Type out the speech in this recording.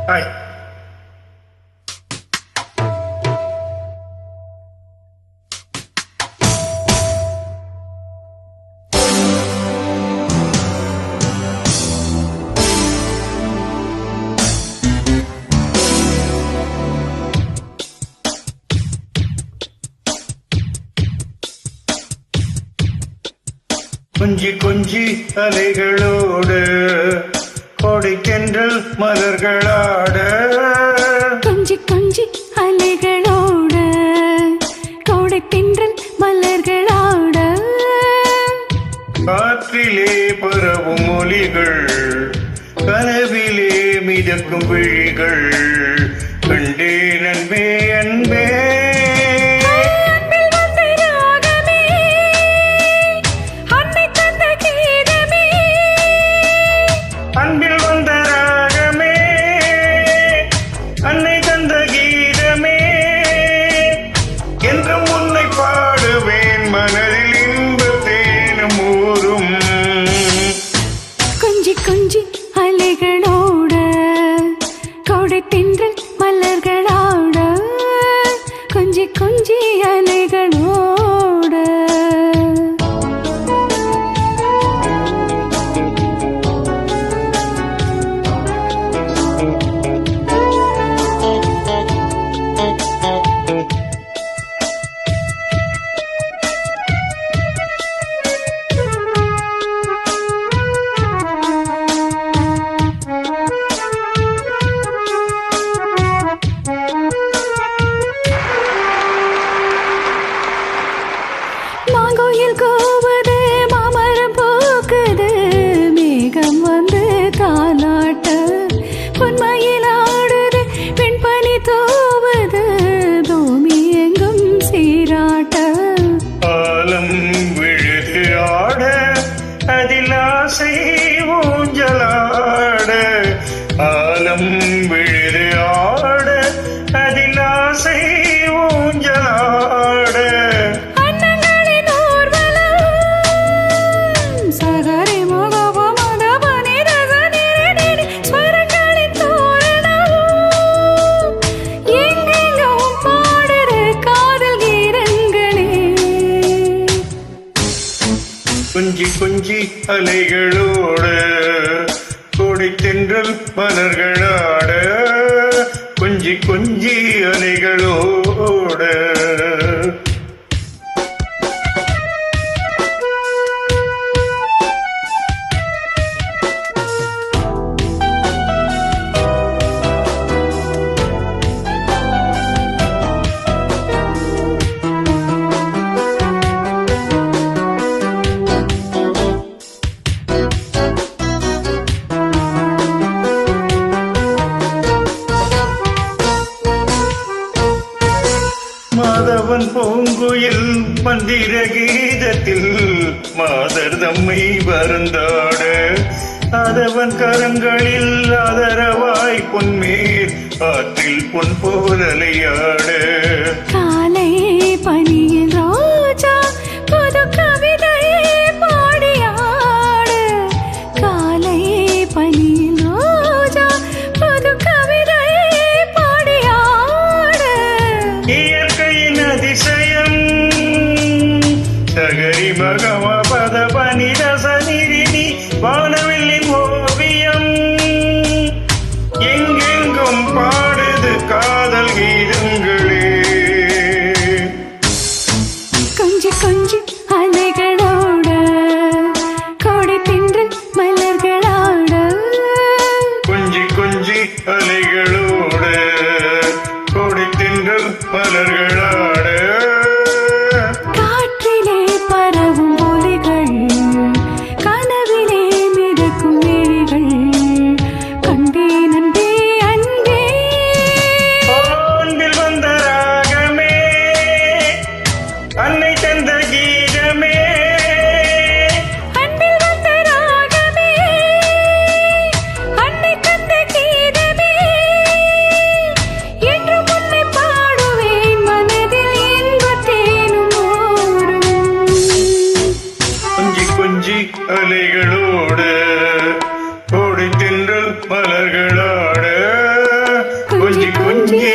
Hi. கொஞ்சி கொஞ்சி அலைகளோடு கோடைக்கென்றல் மலர்களாட, கொஞ்சி கொஞ்சி அலைகளோடு கோடைக்கென்றல் மலர்களாட, காற்றிலே பரவும் ஒலிகள் கனவிலே மிதக்கும் விழிகள் கண்டே நண்பே அன்பே. அன்பில் வந்த ராகமே அன்னை தந்த கீதமே, என்றும் உன்னை பாடுவேன் மனதில் இன்ப தேனும் ஊரும். கொஞ்சி கொஞ்சி அலைகளோட கோடைத்தென்றல் மலர்களாட, கொஞ்சி கொஞ்சி அலைகளோட. மாங்கோயில் கோவது மாமரம் பூக்குது, மேகம் வந்து தாலாட்ட, பொன்மையில் ஆடுது பெண்பனி தோவது, பூமி எங்கும் சீராட்ட. ஆலம் விழுது ஆட அதில் ஆசை ஊஞ்சலாட, ஆலம் விழுது ஆட அதில் ஆசை ஊஞ்சலாட. கொஞ்சி கொஞ்சி அலைகளோடு கோடைத்தென்றல் மலர்களாட, கொஞ்சி கொஞ்சி அலைகளோடு. மாதவன் பூங்குயில் மந்திர கீதத்தில் மாதர் தம்மை வருந்தாட, அதவன் கரங்களில் ஆதரவாய் பொன்மேல் ஆற்றில் பொன் போலலையாட. காலை பனியில் ரோஜா புது கவிதை பாடியாடு, காலை பனியில் ரோஜா புது கவிதை பாடியாடு. இயற்கையின் அதிசயம் சகரி மகம பத பனி ரசனிரினி வானவில்லின் ஓவியம், எங்கெங்கும் பாடுது காதல் கீதங்களே. கொஞ்சி கொஞ்சி அலைகளோட கோடைத்தென்றல் மலர்களாட, கொஞ்சி கொஞ்சி அலைகளோடு கோடைத்தென்றல் மலர்களாட. காற்றிலே பரவும் ஒலிகள் கனவிலே மிதக்கும் விழிகள் கண்டே நன்பே அன்பே. அன்பில் வந்த ராகமே அன்னை தந்த கீதமே, அன்பில் வந்த ராகமே அன்னை தந்த கீதமே. இங்கே